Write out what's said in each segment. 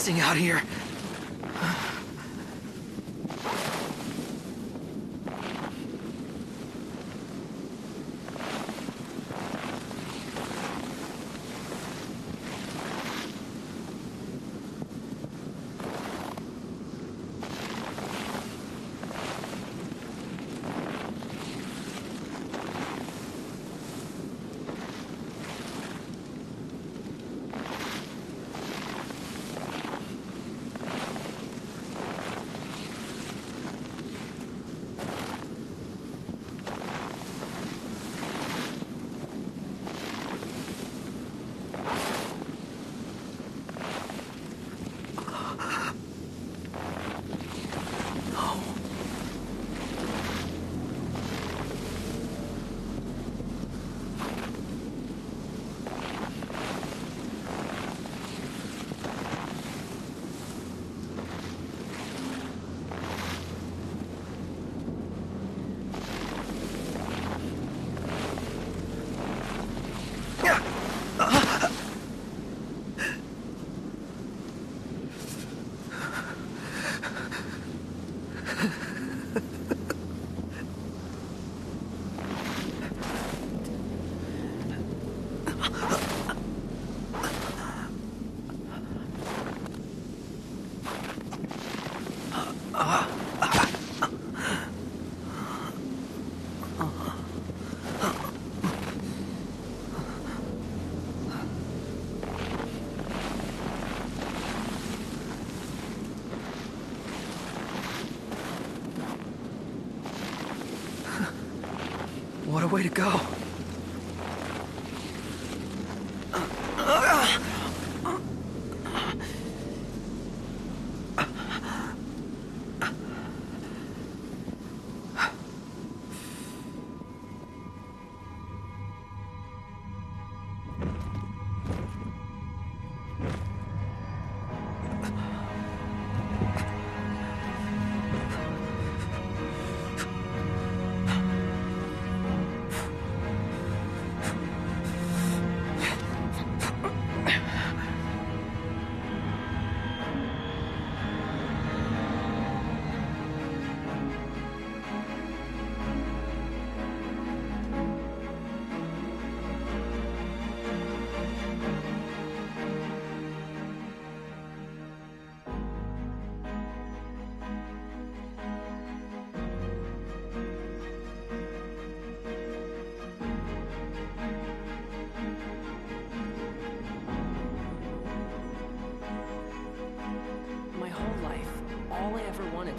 thing out here. What a way to go.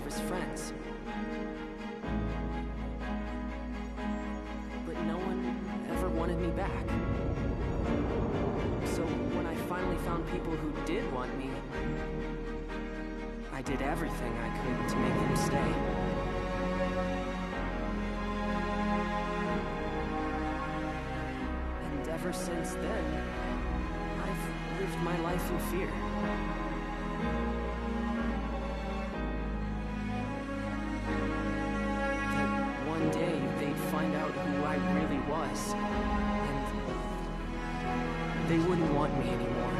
Was friends. But no one ever wanted me back. So when I finally found people who did want me, I did everything I could to make them stay. And ever since then, I've lived my life in fear. Find out who I really was, and they wouldn't want me anymore.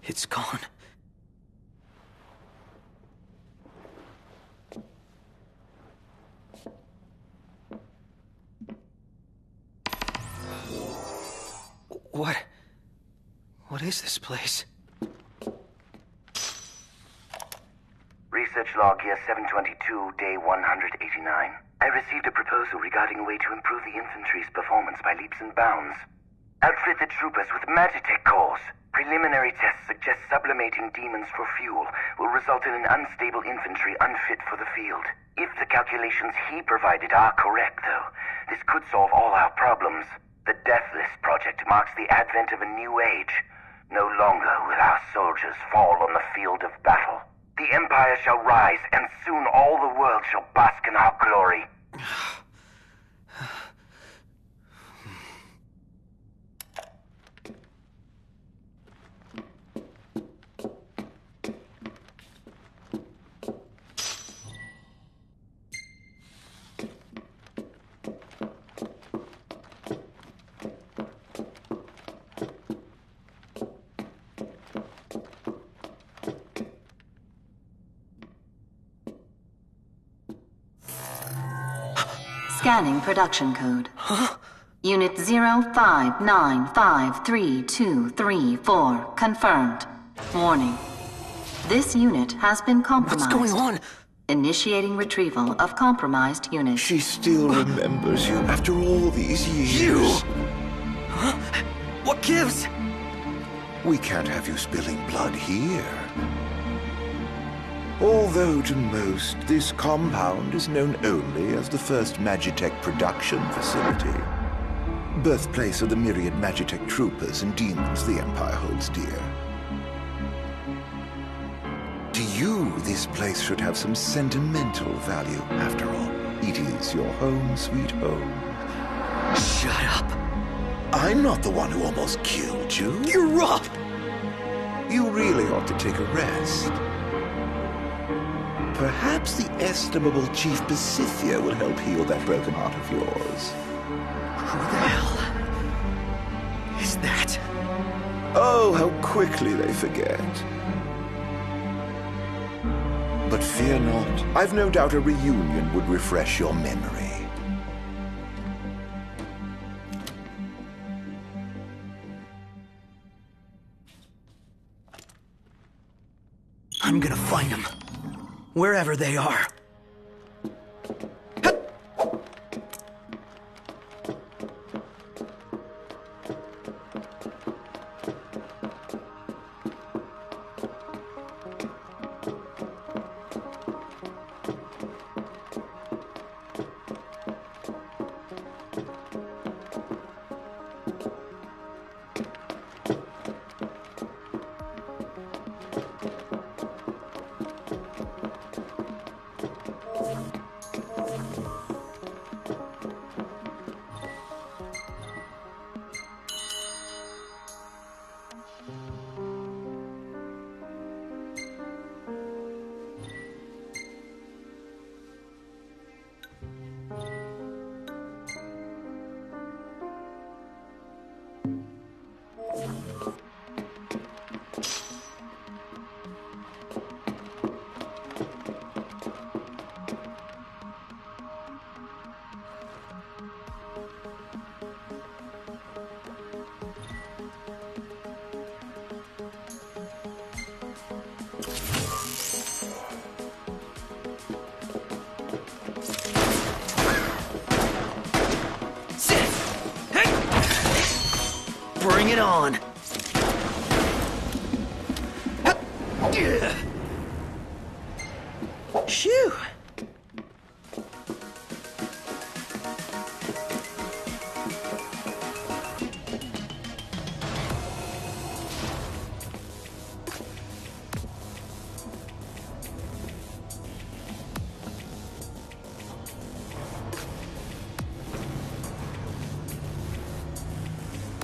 It's gone. What is this place? Research log year 722, day 189. I received a proposal regarding a way to improve the infantry's performance by leaps and bounds. Outfit the troopers with Magitek cores. Preliminary tests suggest sublimating demons for fuel will result in an unstable infantry unfit for the field. If the calculations he provided are correct, though, this could solve all our problems. The Deathless Project marks the advent of a new age. No longer will our soldiers fall on the field of battle. The Empire shall rise, and soon all the world shall bask in our glory. Scanning production code. Unit 05953234 confirmed. Warning. This unit has been compromised. What's going on? Initiating retrieval of compromised unit. She still remembers you after all these years. You? Huh? What gives? We can't have you spilling blood here. Although to most, this compound is known only as the first Magitek production facility. Birthplace of the myriad Magitek troopers and demons the Empire holds dear. To you, this place should have some sentimental value. After all, it is your home, sweet home. Shut up. I'm not the one who almost killed you. You're up! You really ought to take a rest. Perhaps the estimable Chief Pasithia will help heal that broken heart of yours. Who the hell is that? Oh, how quickly they forget. But fear not. I've no doubt a reunion would refresh your memory. I'm gonna find them. Wherever they are. Bring it on! Shoo!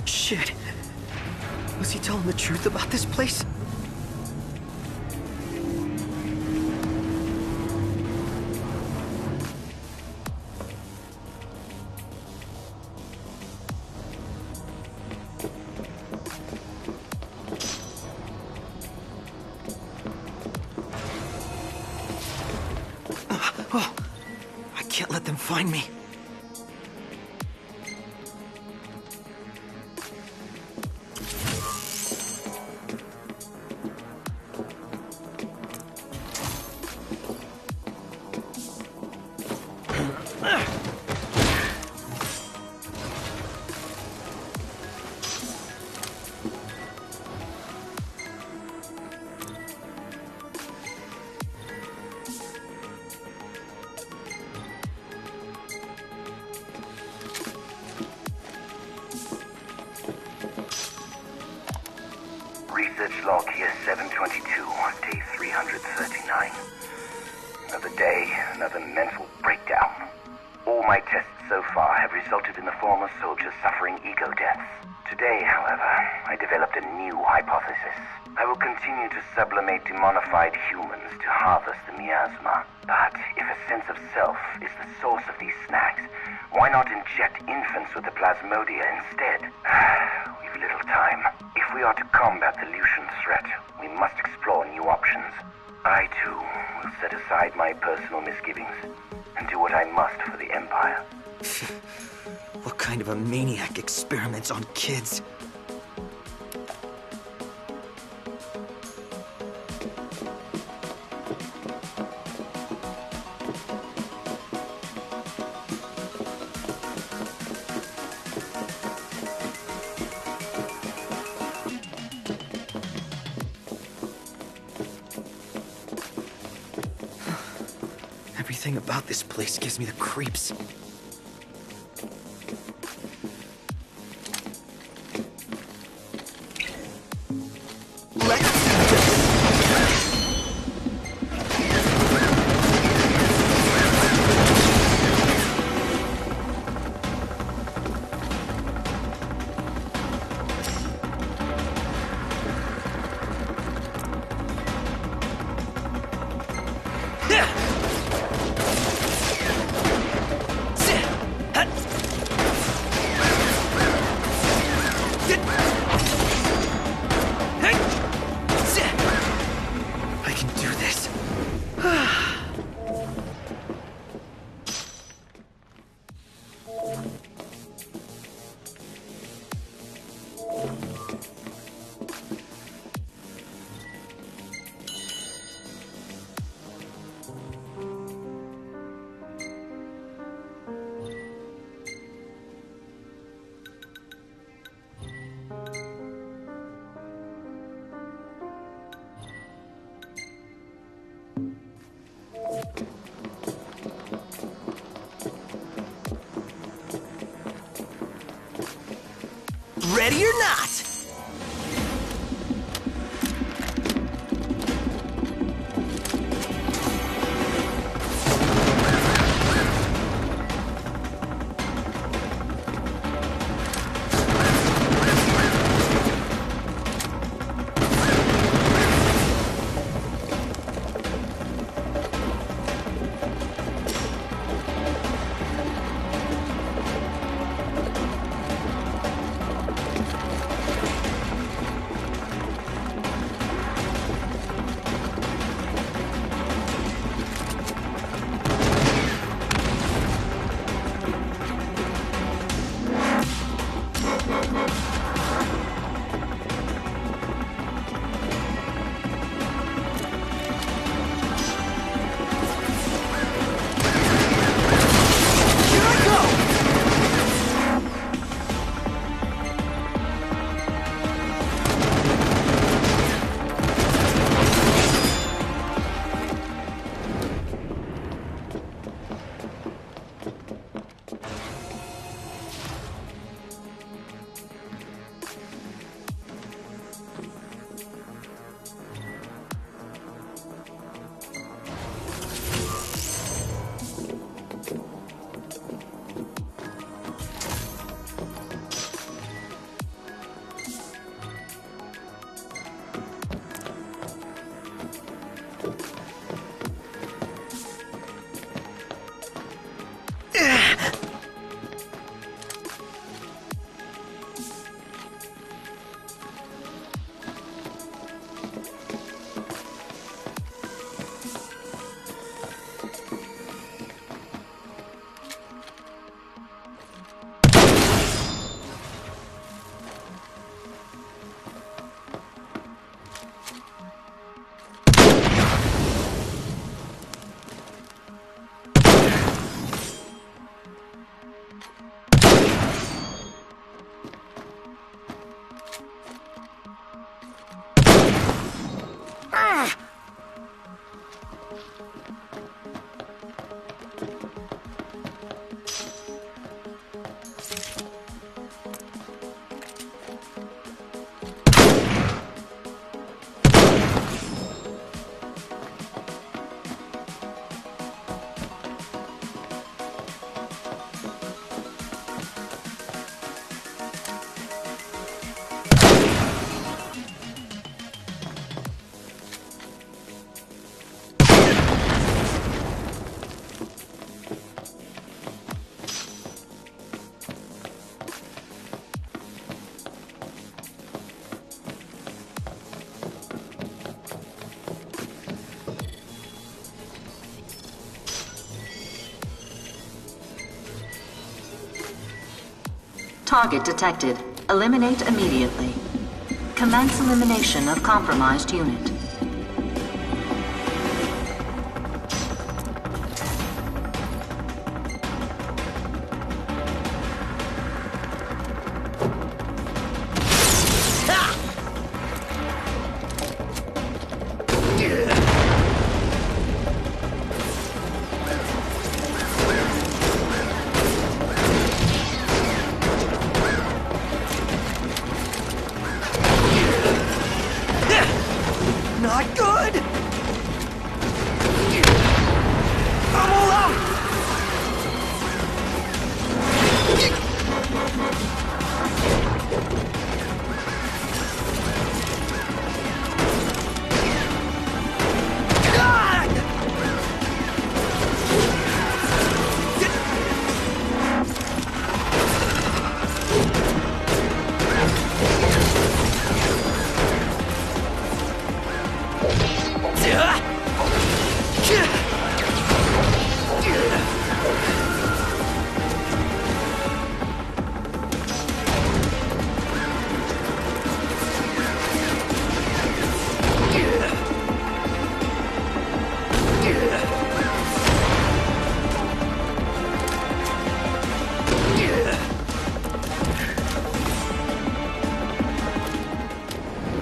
Shit. Was he telling the truth about this place? Oh, I can't let them find me. Epilogue here 722, day 339. Another day, another mental breakdown. All my tests so far have resulted in the former soldiers suffering ego deaths. Today, however, I developed a new hypothesis. I will continue to sublimate demonified humans to harvest the miasma. But if a sense of self is the source of these snacks, why not inject infants with the plasmodia instead? We've little time. If we are to combat the Lucian threat, we must explore new options. I, too, will set aside my personal misgivings and do what I must for the Empire. What kind of a maniac experiments on kids? Everything about this place gives me the creeps. Ready or not? Target detected. Eliminate immediately. Commence elimination of compromised unit. Not good! I'm all out!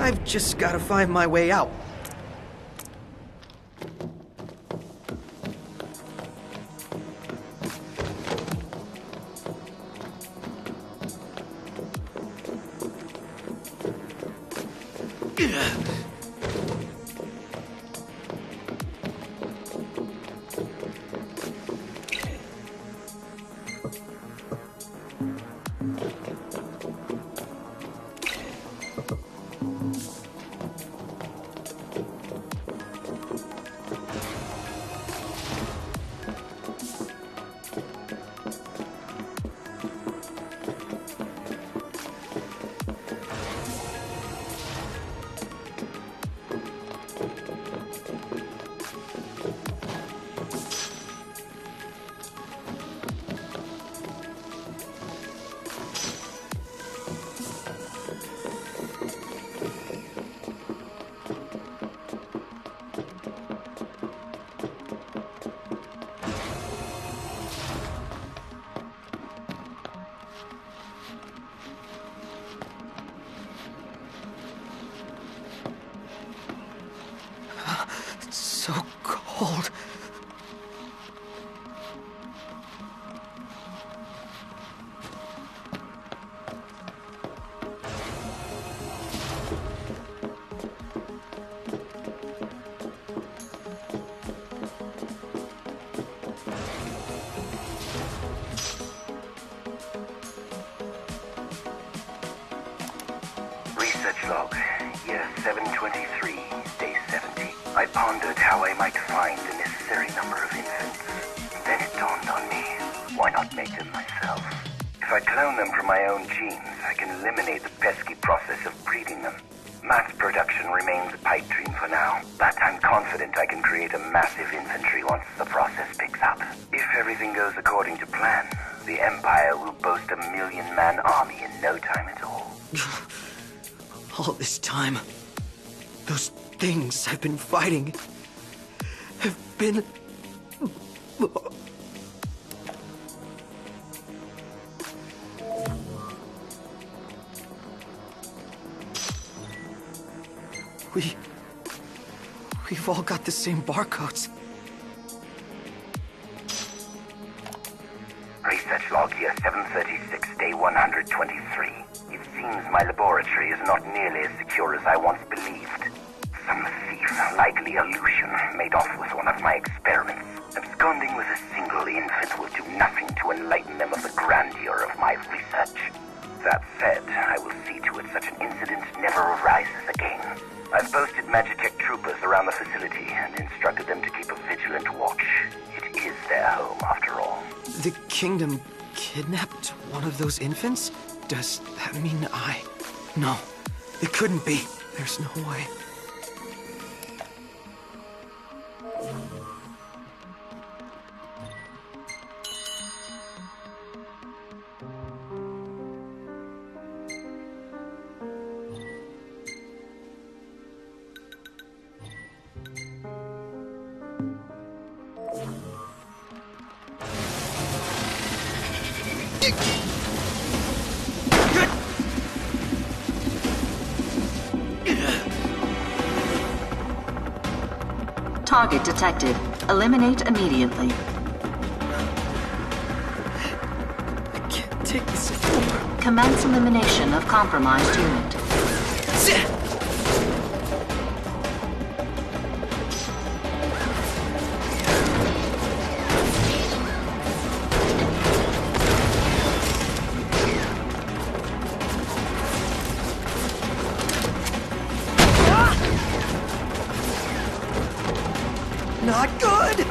I've just gotta find my way out. So cold. Research log, year 723, day 70. I pondered how I might find the necessary number of infants. Then it dawned on me, why not make them myself? If I clone them from my own genes, I can eliminate the pesky process of breeding them. Mass production remains a pipe dream for now, but I'm confident I can create a massive infantry once the process picks up. If everything goes according to plan, the Empire will boast a 1,000,000-man army in no time at all. All this time, those things I've been fighting have been... We've all got the same barcodes. Research log here 736, day 123. It seems my laboratory is not nearly as secure as I once believed. Some thief, likely Aleutian, made off with one of my experiments. Absconding with a single infant will do nothing to enlighten them of the grandeur of my research. That said, I will see to it such an incident never arises again. I've posted Magitek troopers around the facility and instructed them to keep a vigilant watch. It is their home, after all. The kingdom kidnapped one of those infants? Does that mean I... No, it couldn't be. There's no way. target detected. Eliminate immediately. I can't take this anymore. Commence elimination of compromised unit. Not good!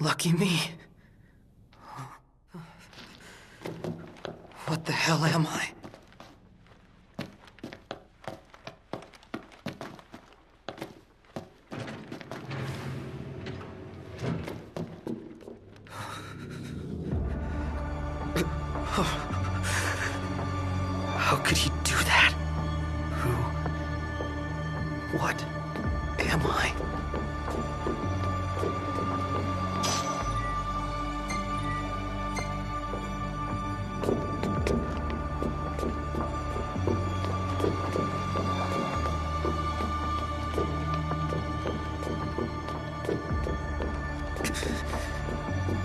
Lucky me. What the hell am I? How could he do that? Who? What am I?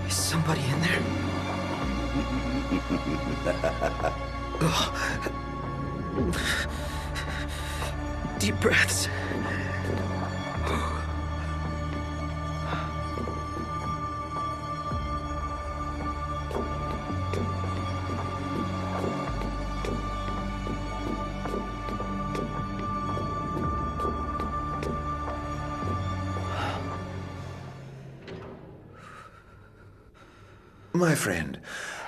Is somebody in there? Ugh. Deep breaths. My friend,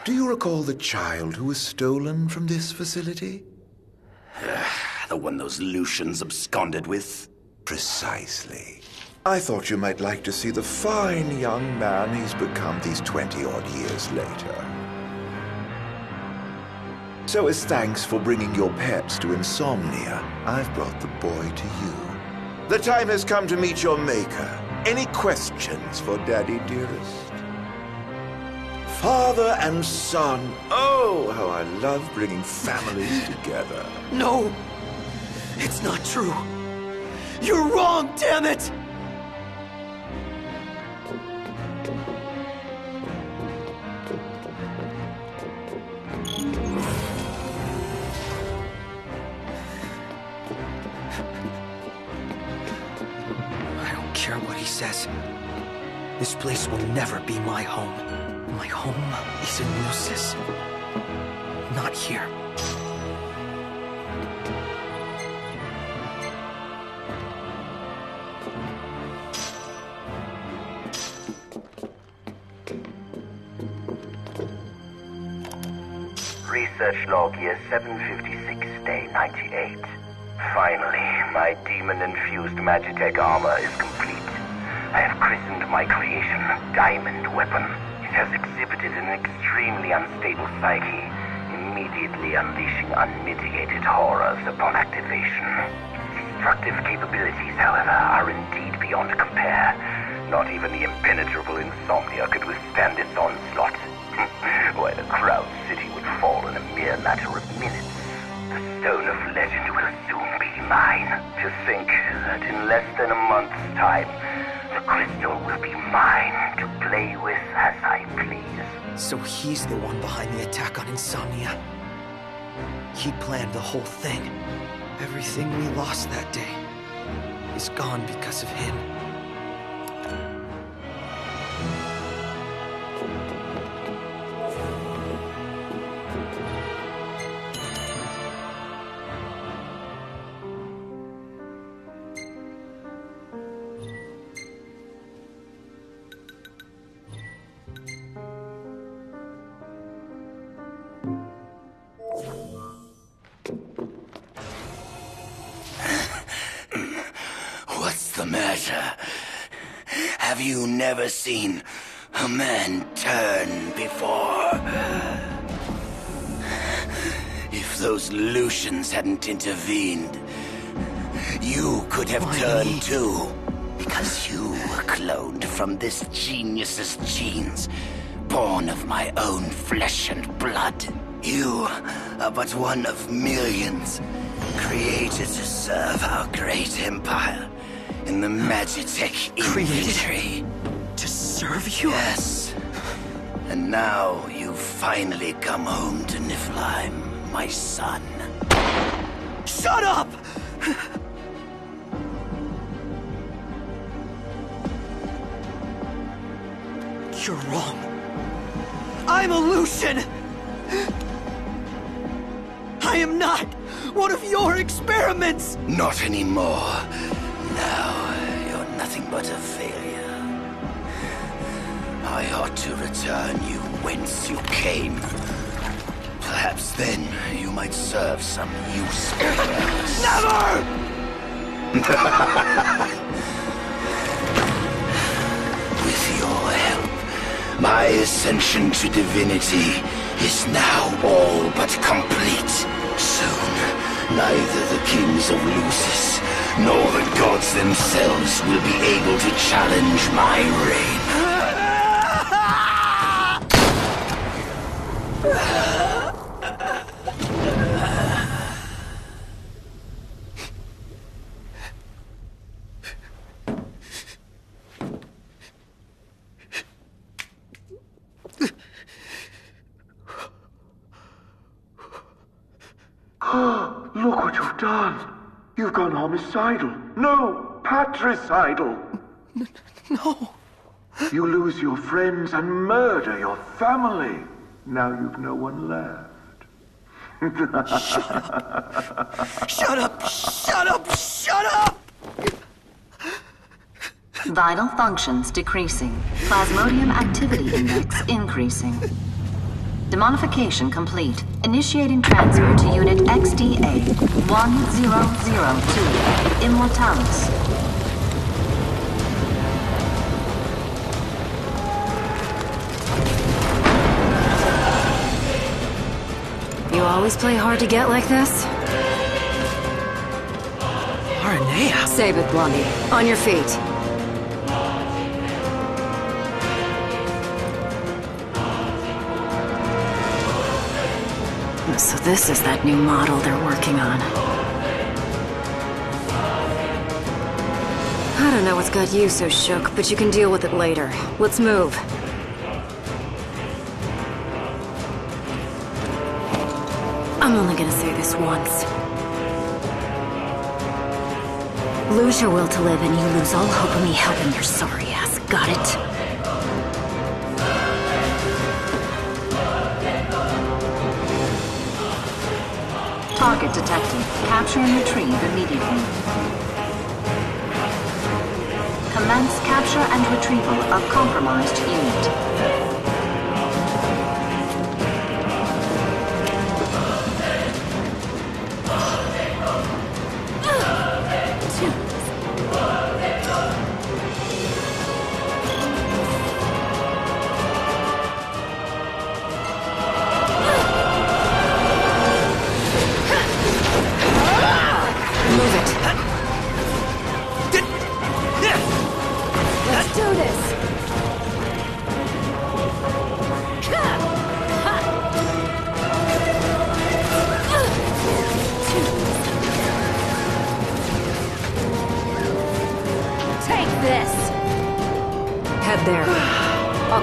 do you recall the child who was stolen from this facility? The one those Lucians absconded with? Precisely. I thought you might like to see the fine young man he's become these 20-odd years later. So as thanks for bringing your pets to Insomnia, I've brought the boy to you. The time has come to meet your maker. Any questions for Daddy, dearest? Father and son. Oh, how I love bringing families together. No! It's not true! You're wrong, damn it! I don't care what he says. This place will never be my home. My home is in Lucis. Not here. Research log year 756, day 98. Finally, my demon-infused Magitek armor is complete. I have christened my creation Diamond Weapon. It has exhibited an extremely unstable psyche, immediately unleashing unmitigated horrors upon activation. Its destructive capabilities, however, are indeed beyond compare. Not even the impenetrable Insomnia could withstand its onslaught. Why, the Crowd City would fall in a mere matter of minutes. The Stone of Legend will soon be mine. To think that in less than a month's time, the crystal will be mine to play with as I please. So he's the one behind the attack on Insomnia. He planned the whole thing. Everything we lost that day is gone because of him. What's the matter? Have you never seen a man turn before? If those Lucians hadn't intervened, you could have turned too. Because you were cloned from this genius's genes, born of my own flesh and blood. You are but one of millions, created to serve our great empire in the Magitek infantry. To serve you? Yes. And now you've finally come home to Niflheim, my son. Shut up! You're wrong. I'm a Lucian! I am not one of your experiments! Not anymore. Now you're nothing but a failure. I ought to return you whence you came. Perhaps then you might serve some use. Never! With your help, my ascension to divinity is now all but complete. Soon, neither the kings of Lucis nor the gods themselves will be able to challenge my reign. done? You've gone homicidal. No, patricidal. No. You lose your friends and murder your family. Now you've no one left. Shut up! Shut up! Shut up! Vital functions decreasing. Plasmodium activity index increasing. Demonification complete. Initiating transfer to Unit XDA 1002, Immortalis. You always play hard to get like this? Aranea? Save it, Blondie. On your feet. So this is that new model they're working on. I don't know what's got you so shook, but you can deal with it later. Let's move. I'm only gonna say this once. Lose your will to live and you lose all hope of me helping your sorry ass. Got it? Target detected. Capture and retrieve immediately. Commence capture and retrieval of compromised unit.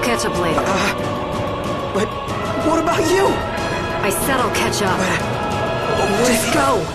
Catch up later. But what about you? I said I'll catch up. Just go.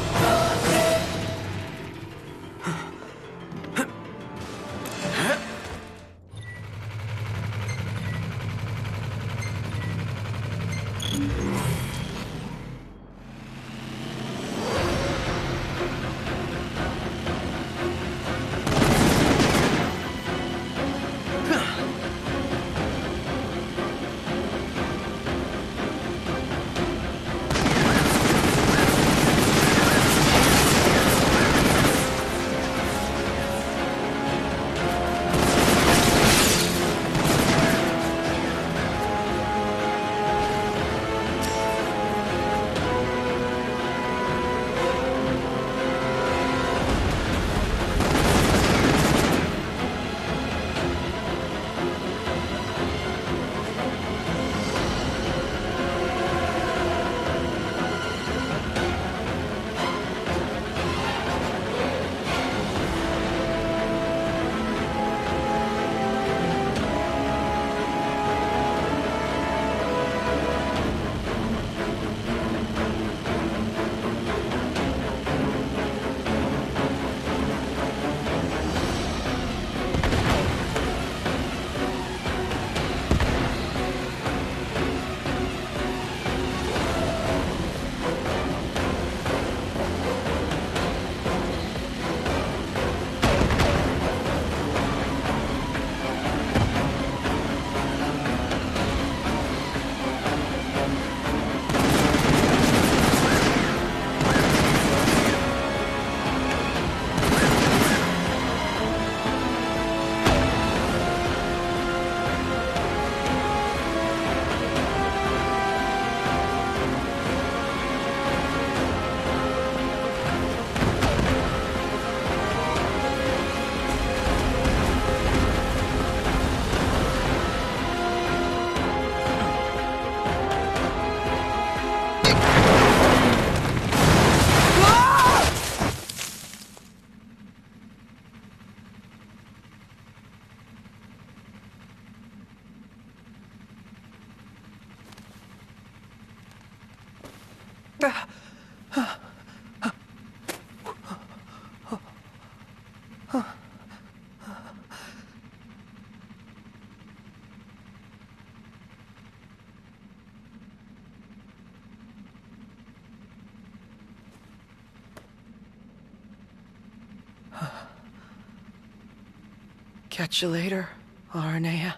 Catch you later, Arnea.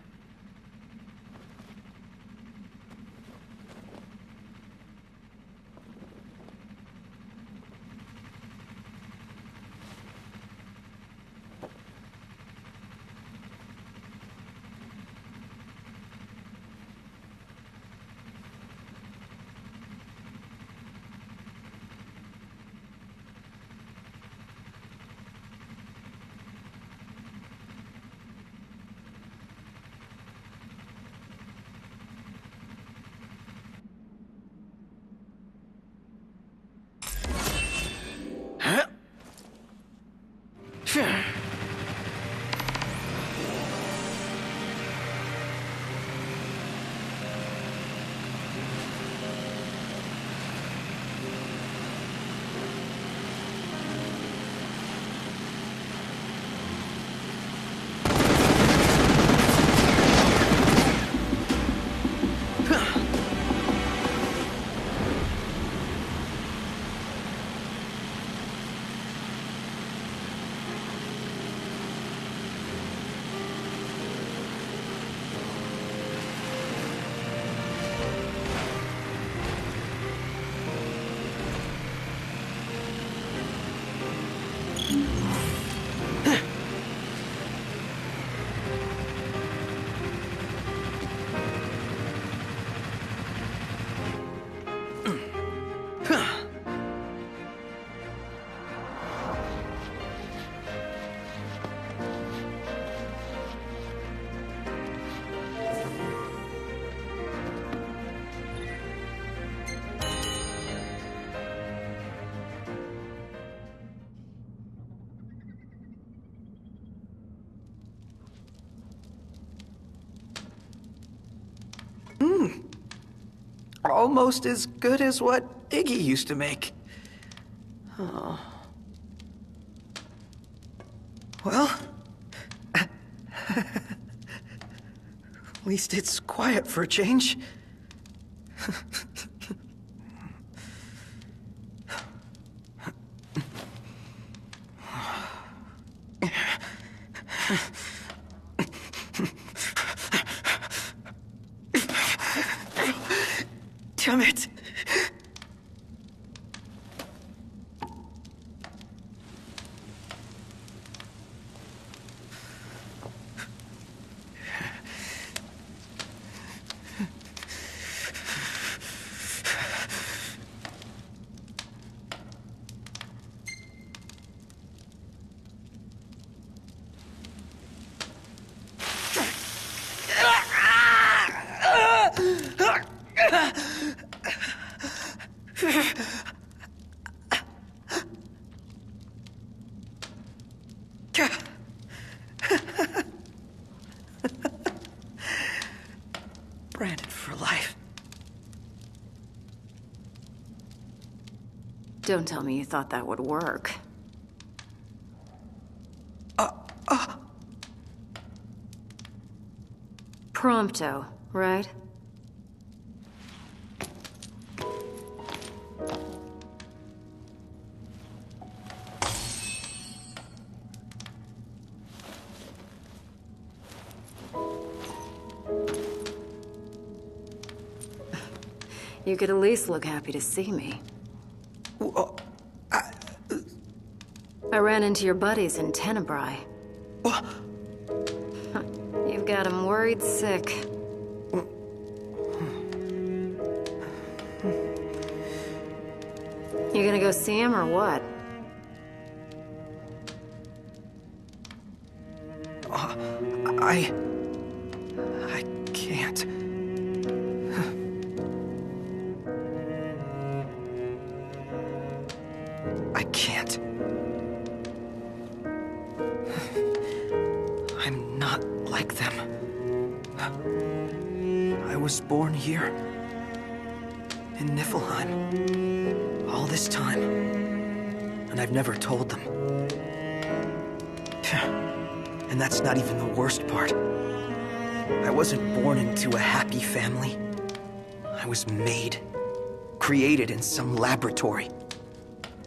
Almost as good as what Iggy used to make. Oh. Well, at least it's quiet for a change. Damn it! Branded for life. Don't tell me you thought that would work. Prompto, right? You could at least look happy to see me. I ran into your buddies in Tenebrae. You've got them worried sick. You gonna go see him or what? I can't. I can't. I'm not like them. I was born here, in Niflheim, all this time, and I've never told them. And that's not even the worst part. I wasn't born into a happy family. I was made, created in some laboratory.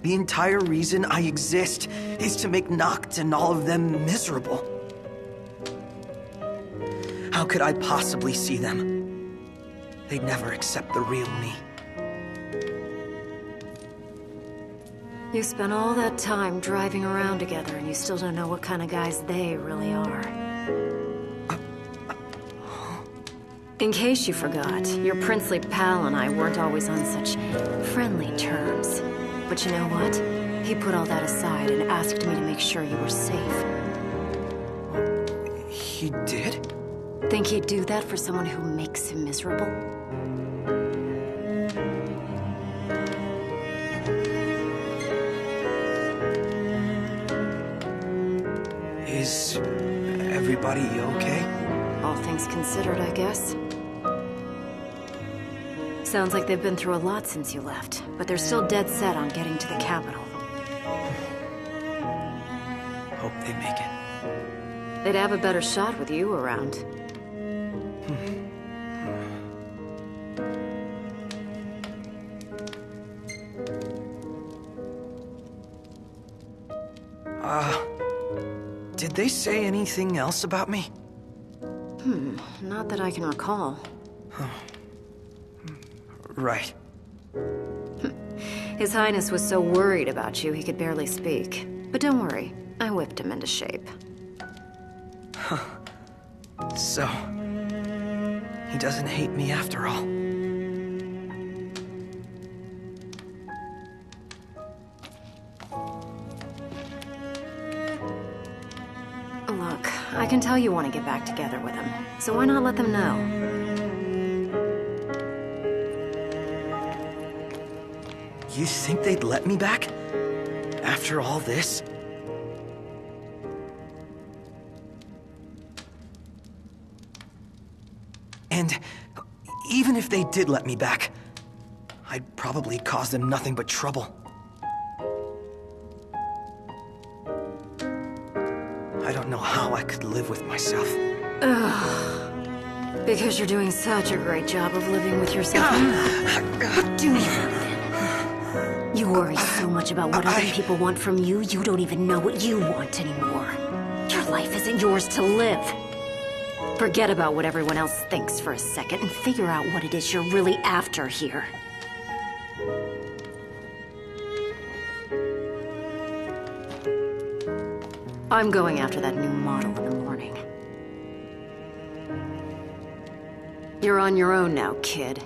The entire reason I exist is to make Noct and all of them miserable. How could I possibly see them? They'd never accept the real me. You spent all that time driving around together and you still don't know what kind of guys they really are. In case you forgot, your princely pal and I weren't always on such friendly terms. But you know what? He put all that aside and asked me to make sure you were safe. He did? Think he'd do that for someone who makes him miserable? Is everybody okay? All things considered, I guess. Sounds like they've been through a lot since you left, but they're still dead set on getting to the capital. Hope they make it. They'd have a better shot with you around. Did they say anything else about me? Not that I can recall. Right. His Highness was so worried about you he could barely speak. But don't worry, I whipped him into shape. So, he doesn't hate me after all. Look, I can tell you want to get back together with him, so why not let them know? You think they'd let me back? After all this? And even if they did let me back, I'd probably cause them nothing but trouble. I don't know how I could live with myself. Because you're doing such a great job of living with yourself. What do you then? You worry so much about what other people want from you, you don't even know what you want anymore. Your life isn't yours to live. Forget about what everyone else thinks for a second and figure out what it is you're really after here. I'm going after that new model in the morning. You're on your own now, kid.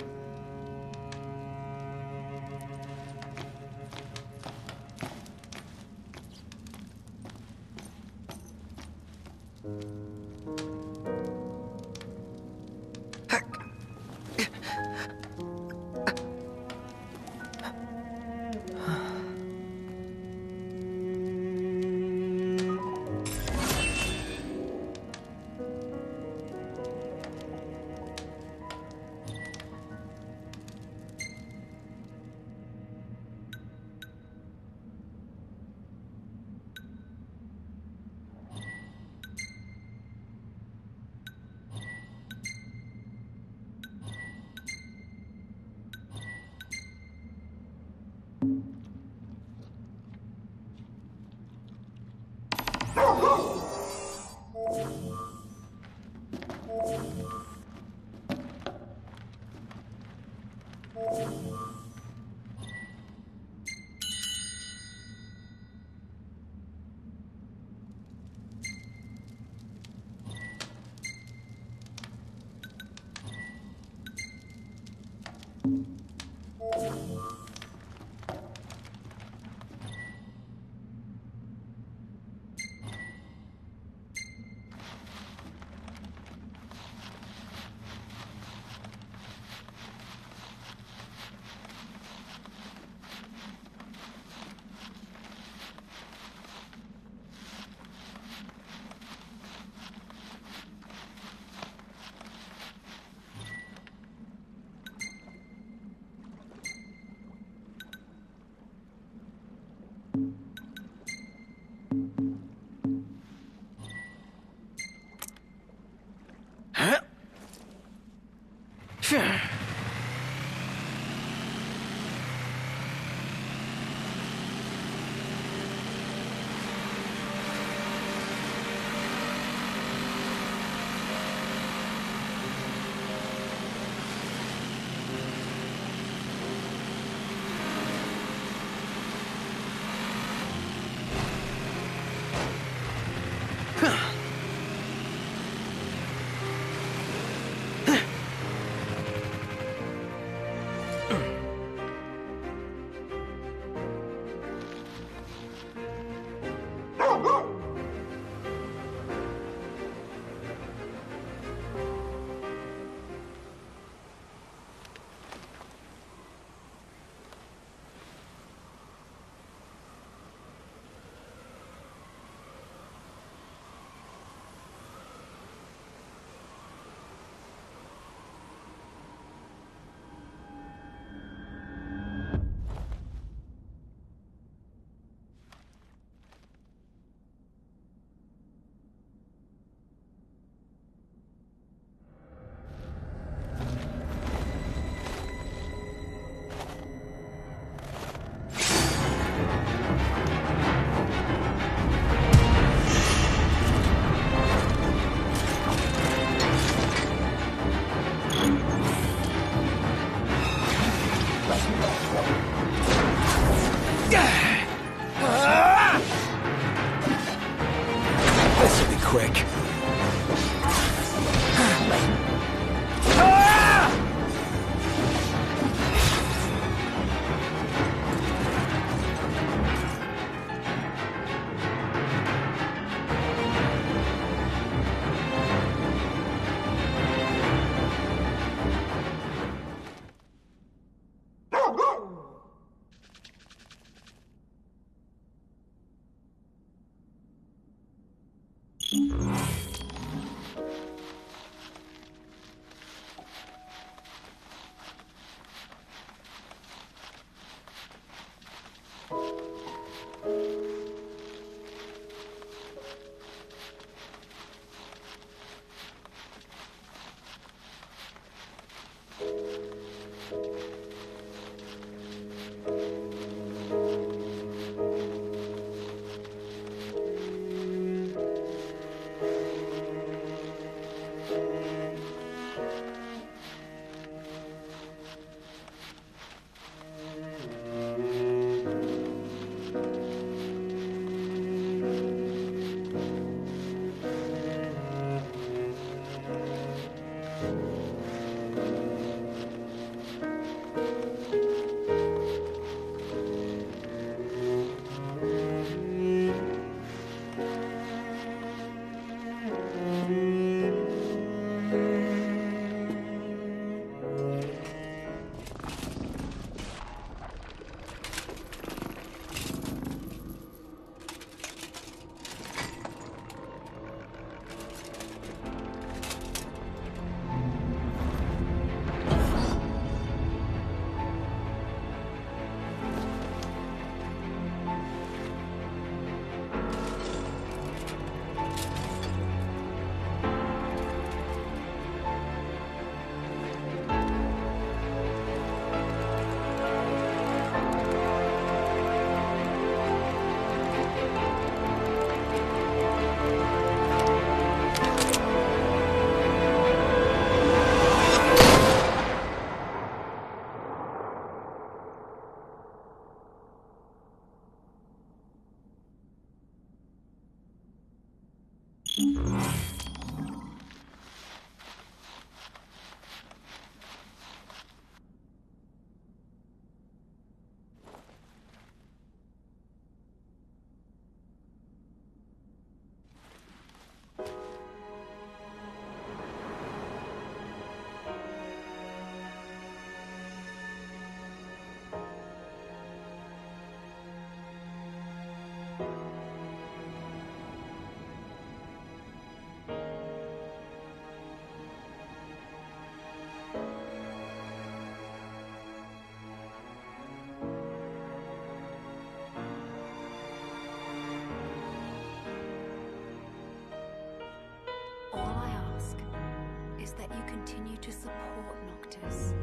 is that you continue to support Noctis,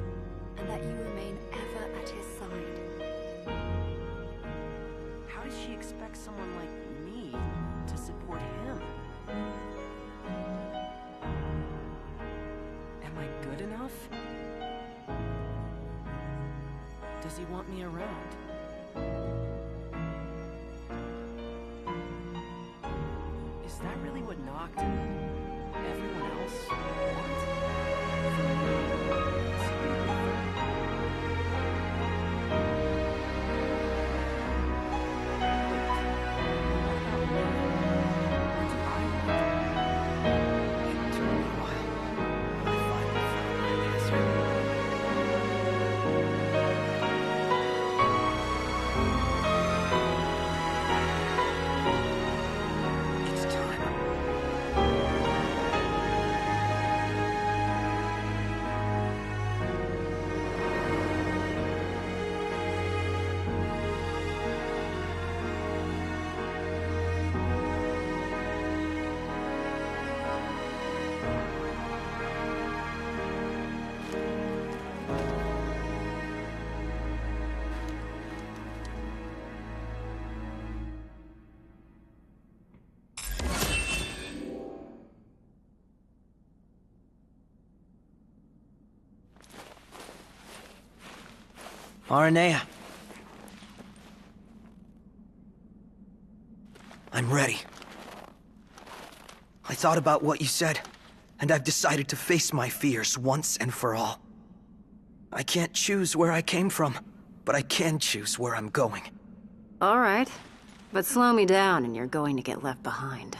and that you remain ever at his side. How does she expect someone like me to support him? Am I good enough? Does he want me around? Is that really what knocked everyone else wants? Aranea. I'm ready. I thought about what you said, and I've decided to face my fears once and for all. I can't choose where I came from, but I can choose where I'm going. All right, but slow me down and you're going to get left behind.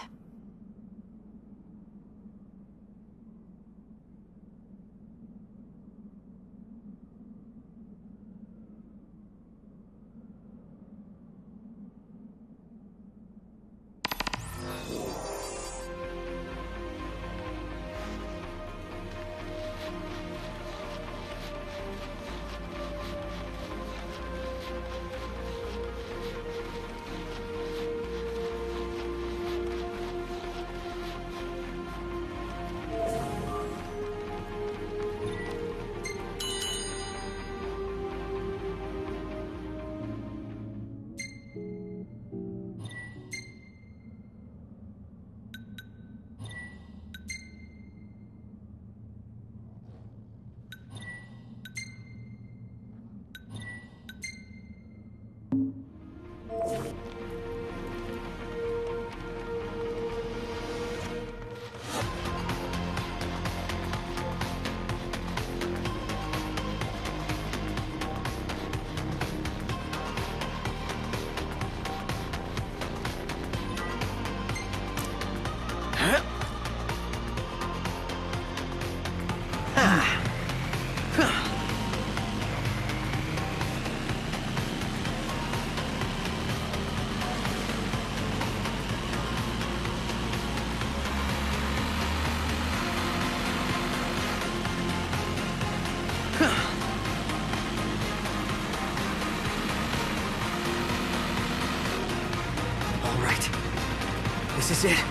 This is it.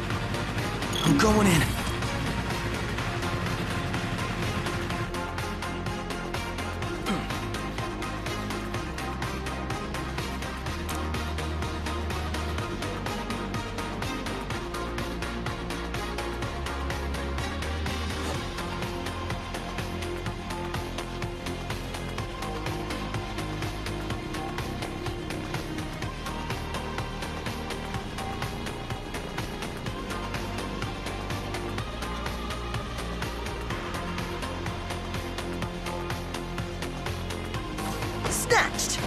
I'm going in. Snatched!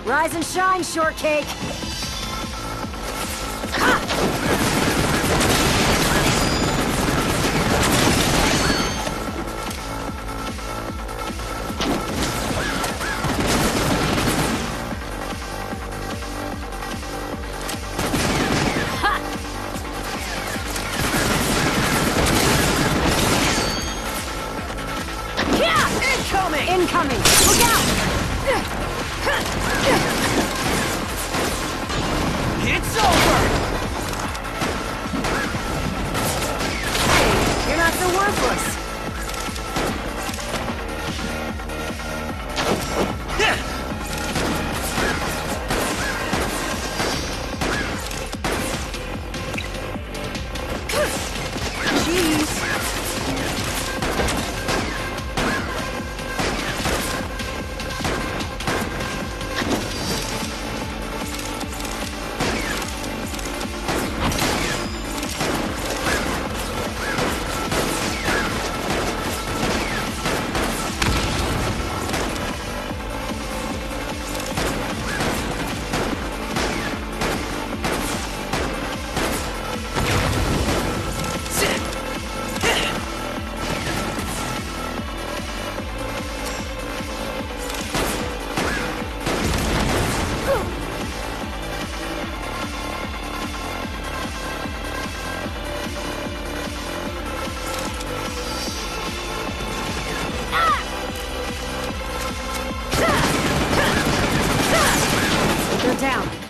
Rise and shine, shortcake! incoming! Look out! It's over! Hey, you're not so worthless.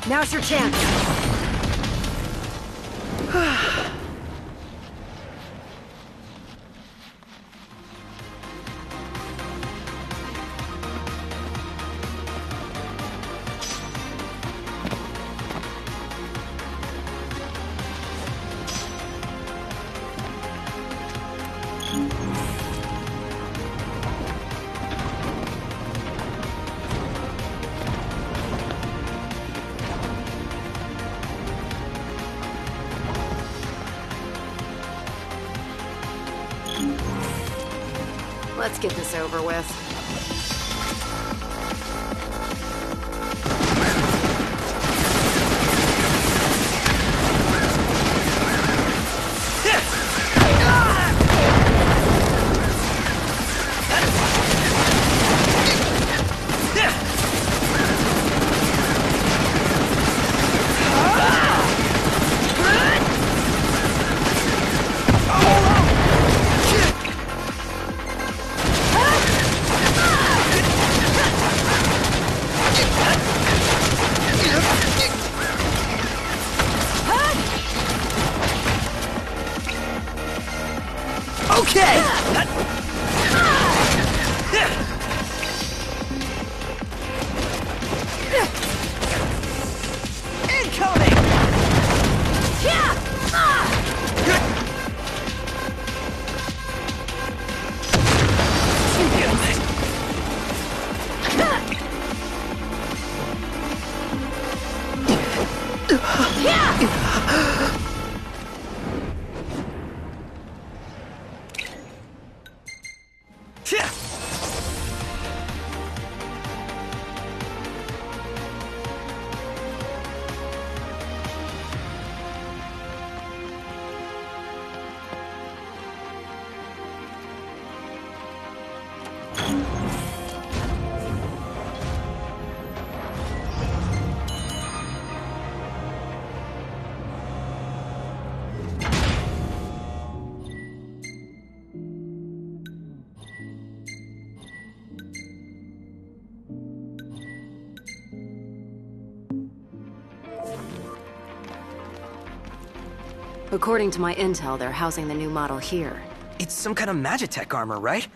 Now's your chance. Let's get this over with. According to my intel, they're housing the new model here. It's some kind of Magitek armor, right?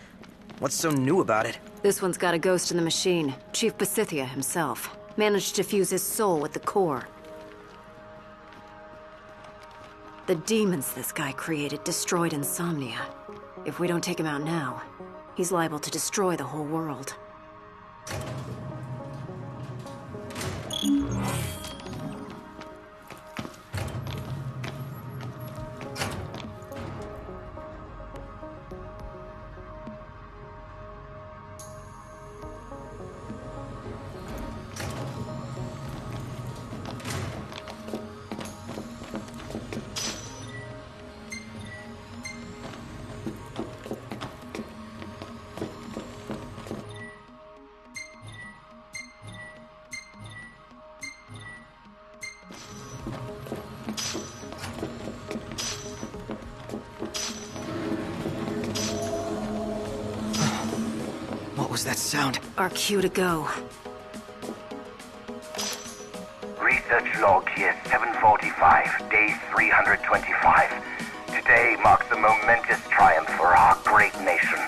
What's so new about it? This one's got a ghost in the machine. Chief Basithia himself. Managed to fuse his soul with the core. The demons this guy created destroyed Insomnia. If we don't take him out now, he's liable to destroy the whole world. was that sound? Our cue to go. Research log here 745, day 325. Today marks a momentous triumph for our great nation.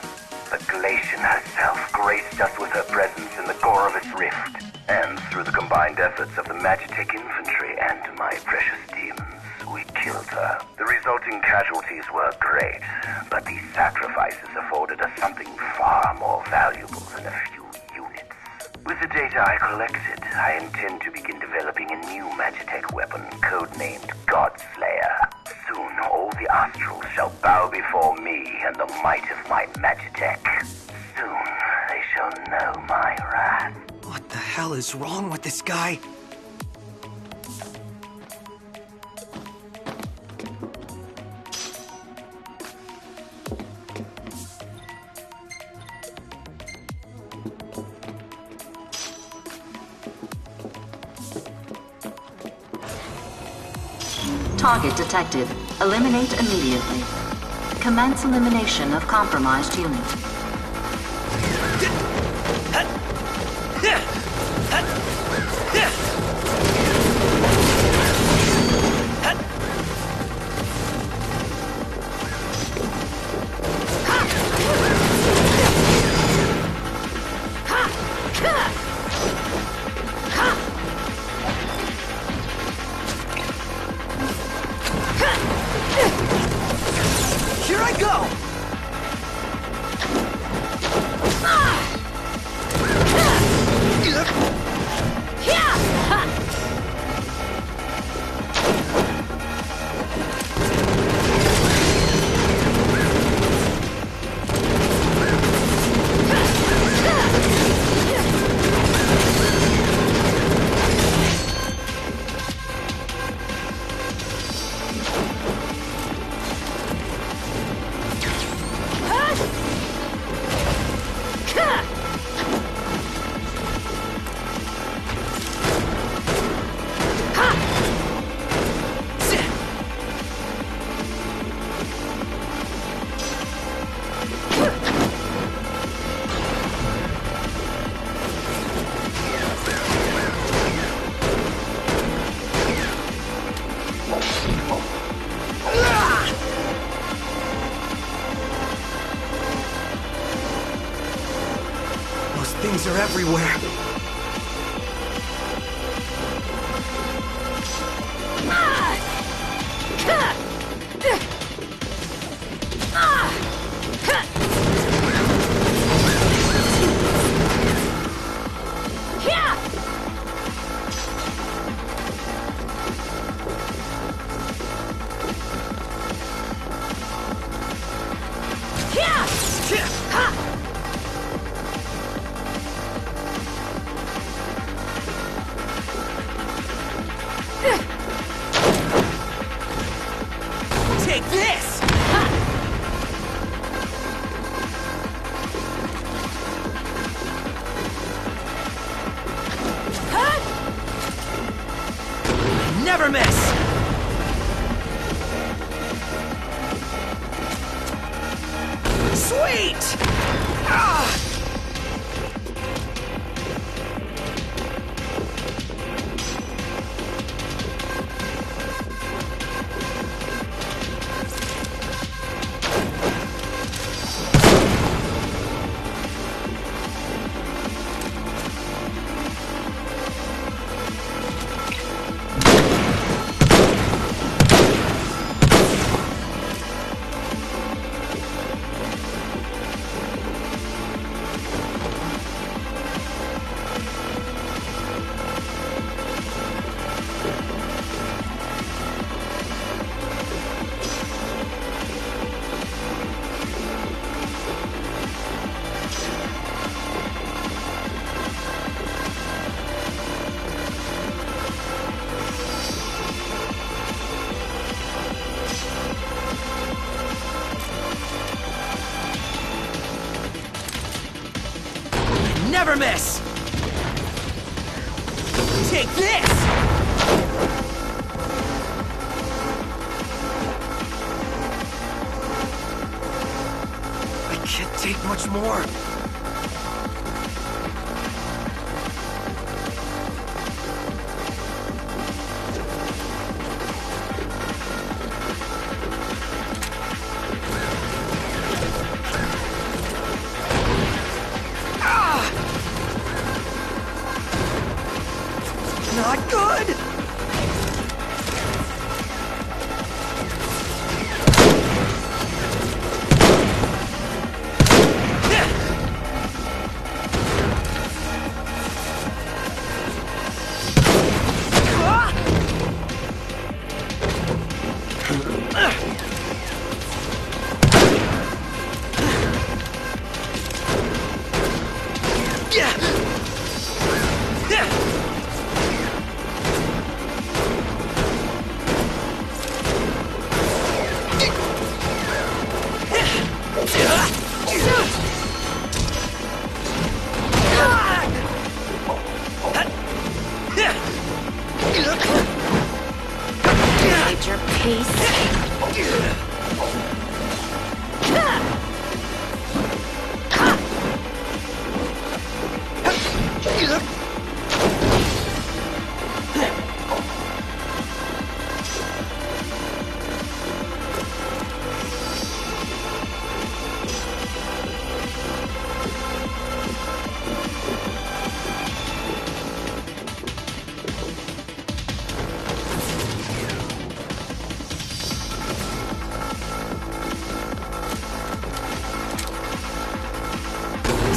The Galatian herself graced us with her presence in the Gorovus Rift, and through the combined efforts of the Magitek infantry and my precious demons, we killed her. The resulting casualties were great, but these sacrifices afforded us something far more valuable than a few units. With the data I collected, I intend to begin developing a new Magitek weapon codenamed Godslayer. Soon all the Astrals shall bow before me and the might of my Magitek. Soon they shall know my wrath. What the hell is wrong with this guy? Target detected. Eliminate immediately. Commence elimination of compromised unit. Here I go! Things are everywhere. Take this! Never miss! Sweet! Ah! Never miss! Take this! I can't take much more. not good!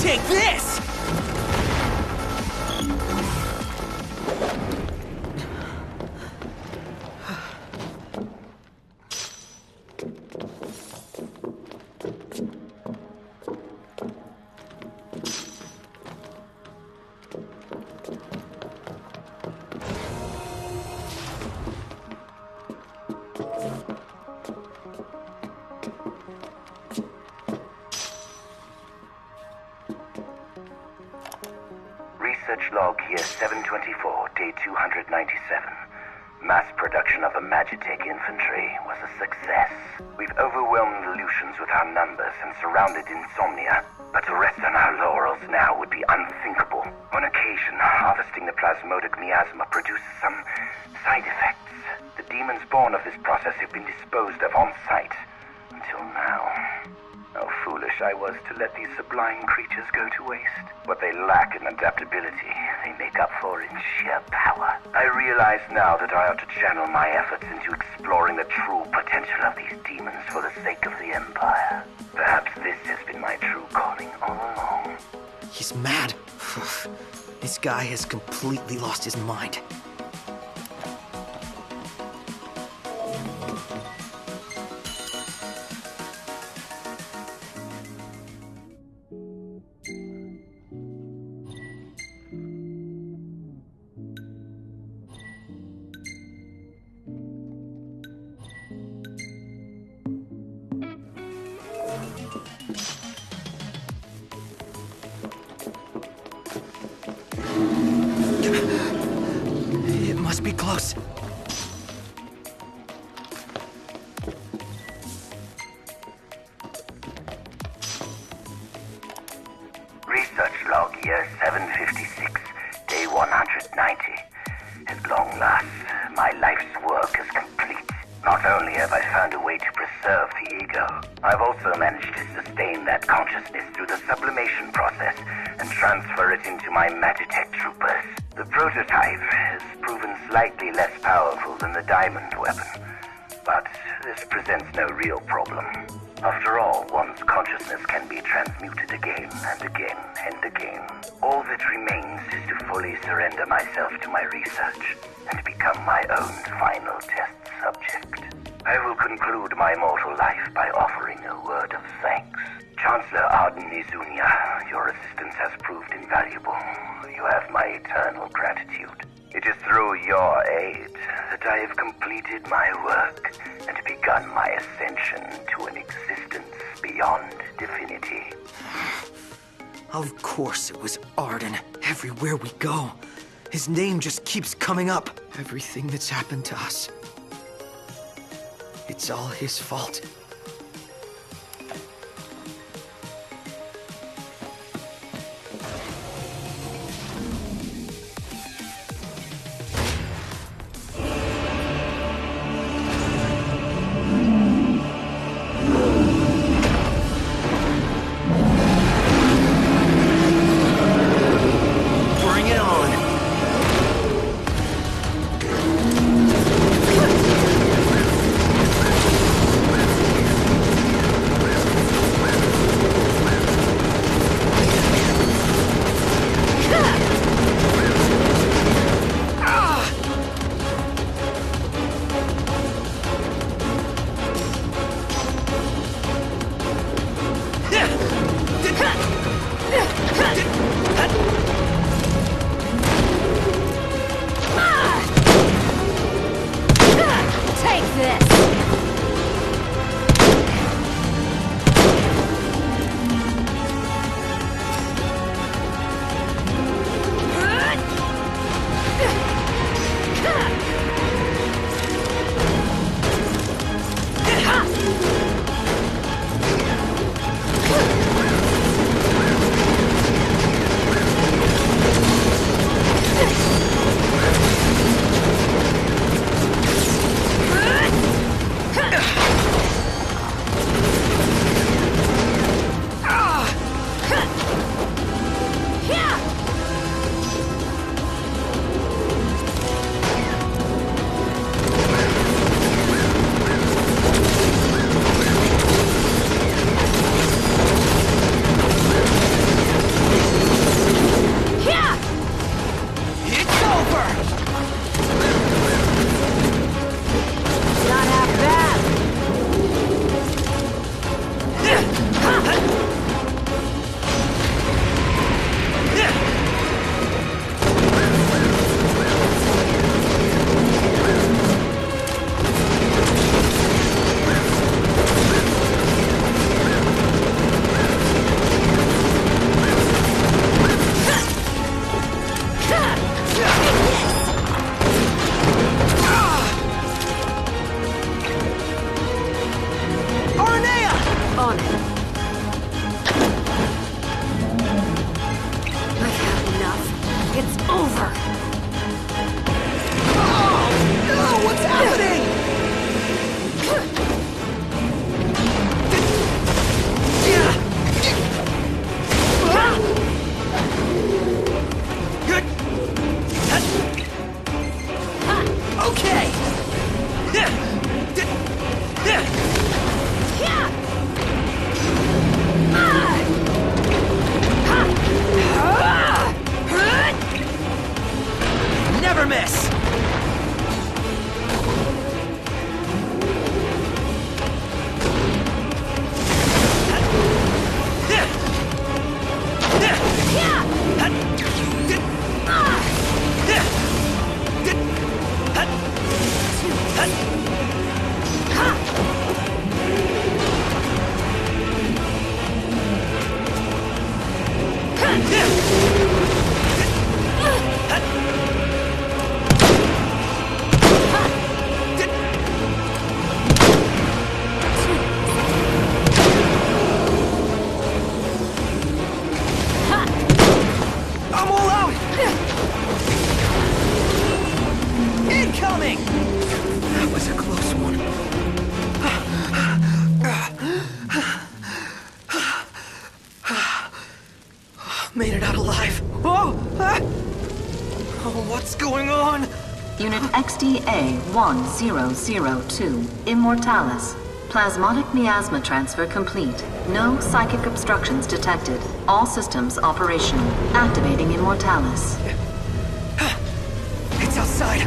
Take this! Research log here 724, day 297. Mass production of a Magitek infantry was a success. We've overwhelmed the Lucians with our numbers and surrounded Insomnia, but to rest on our laurels now would be unthinkable. On occasion, harvesting the plasmodic miasma produces some side effects. The demons born of this process have been disposed of on site. Until now. How foolish I was to let these sublime creatures go to waste. What they lack in adaptability, they make up for in sheer power. I realize now that I ought to channel my efforts into exploring the true potential of these demons for the sake of the Empire. Perhaps this has been my true calling all along. He's mad. This guy has completely lost his mind. It must be close. Research log year 756, day 190. At long last, my life's work is complete. Not only have I found a way to preserve the ego, I've also managed to sustain that consciousness through the sublimation process and transfer it into my Magitek troopers. The prototype has proven slightly less powerful than the diamond weapon, but this presents no real problem. After all, one's consciousness can be transmuted again and again and again. All that remains is to fully surrender myself to my research and become my own final test subject. I will conclude my mortal life by offering a word of thanks. Chancellor Ardyn Izunia, your assistance has proved invaluable. You have my eternal gratitude. It is through your aid that I have completed my work and begun my ascension to an existence beyond divinity. Of course it was Ardyn. Everywhere we go, his name just keeps coming up. Everything that's happened to us. It's all his fault. What's going on? Unit XDA-1002, Immortalis. Plasmodic miasma transfer complete. No psychic obstructions detected. All systems operational. Activating Immortalis. It's outside.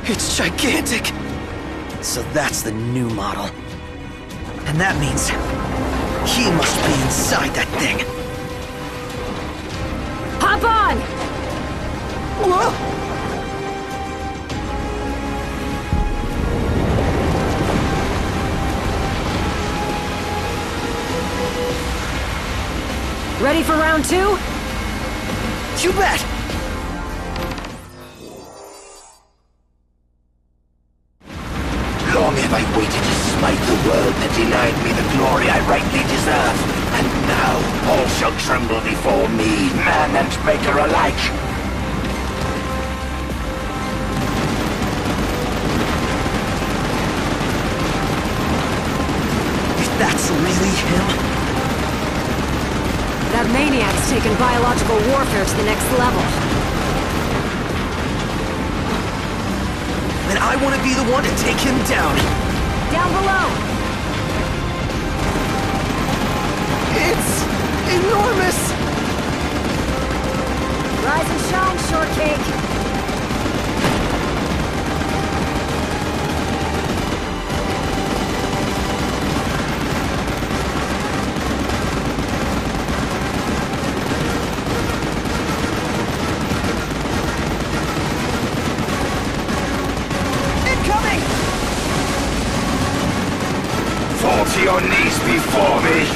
It's gigantic! So that's the new model. And that means he must be inside that thing. Hop on! Whoa! Ready for round 2? You bet! Long have I waited to smite the world that denied me the glory I rightly deserve. And now all shall tremble before me, man and maker alike. If that's really him... That maniac's taken biological warfare to the next level. Then I want to be the one to take him down. Down below! It's enormous! Rise and shine, shortcake! Fall to your knees before me!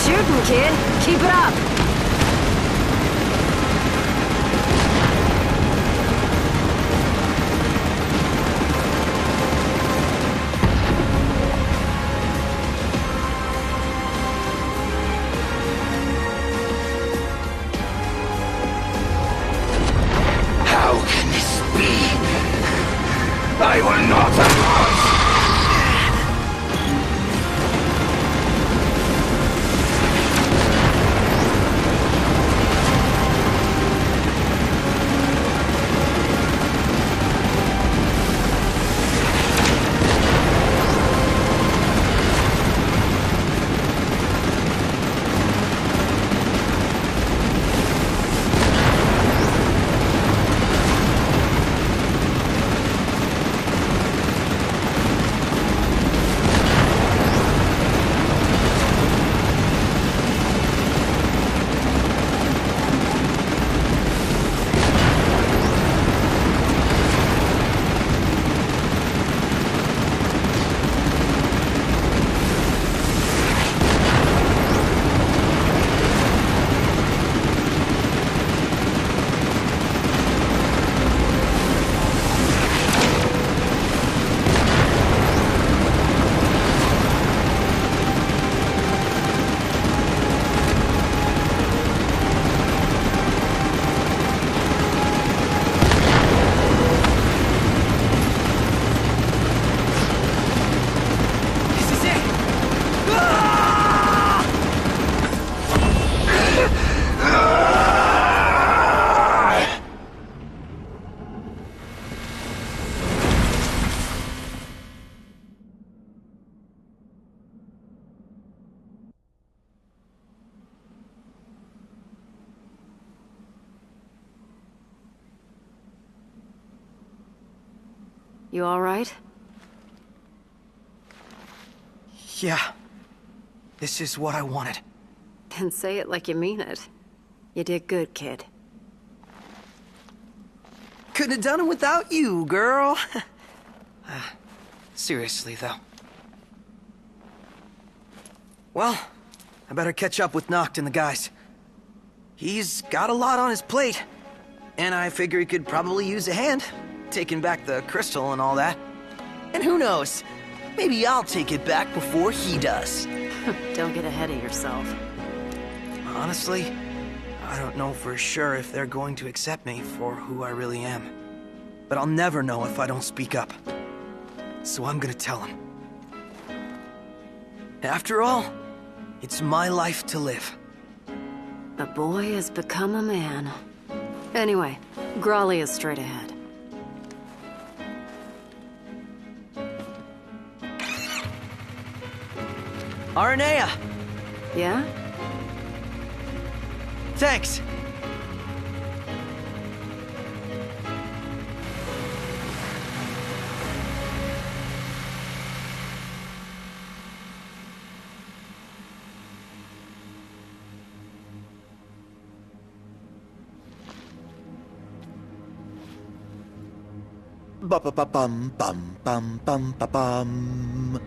Shooting, kid. Keep it up. How can this be? I will not advance! You alright? Yeah. This is what I wanted. Then say it like you mean it. You did good, kid. Couldn't have done it without you, girl. Seriously, though. Well, I better catch up with Noct and the guys. He's got a lot on his plate. And I figure he could probably use a hand, taking back the crystal and all that. And who knows? Maybe I'll take it back before he does. Don't get ahead of yourself. Honestly, I don't know for sure if they're going to accept me for who I really am. But I'll never know if I don't speak up. So I'm gonna tell them. After all, it's my life to live. The boy has become a man. Anyway, Grawley is straight ahead. Aranea! Yeah? Thanks! Ba-ba-ba-bum, bum, bum, bum, ba-bum.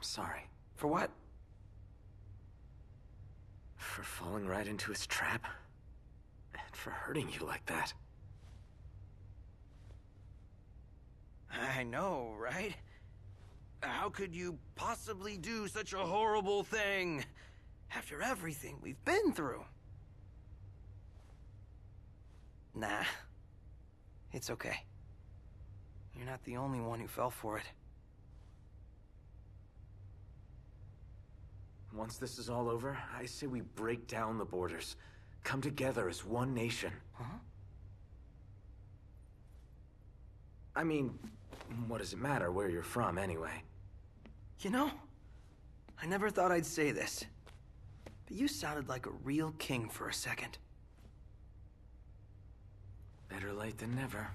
sorry. For what? For falling right into his trap. And for hurting you like that. I know, right? How could you possibly do such a horrible thing? After everything we've been through. Nah. It's okay. You're not the only one who fell for it. Once this is all over, I say we break down the borders. Come together as one nation. Huh? I mean, what does it matter where you're from, anyway? You know, I never thought I'd say this, but you sounded like a real king for a second. Better late than never.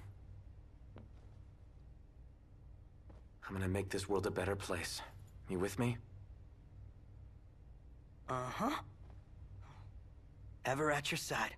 I'm gonna make this world a better place. You with me? Uh-huh. Ever at your side.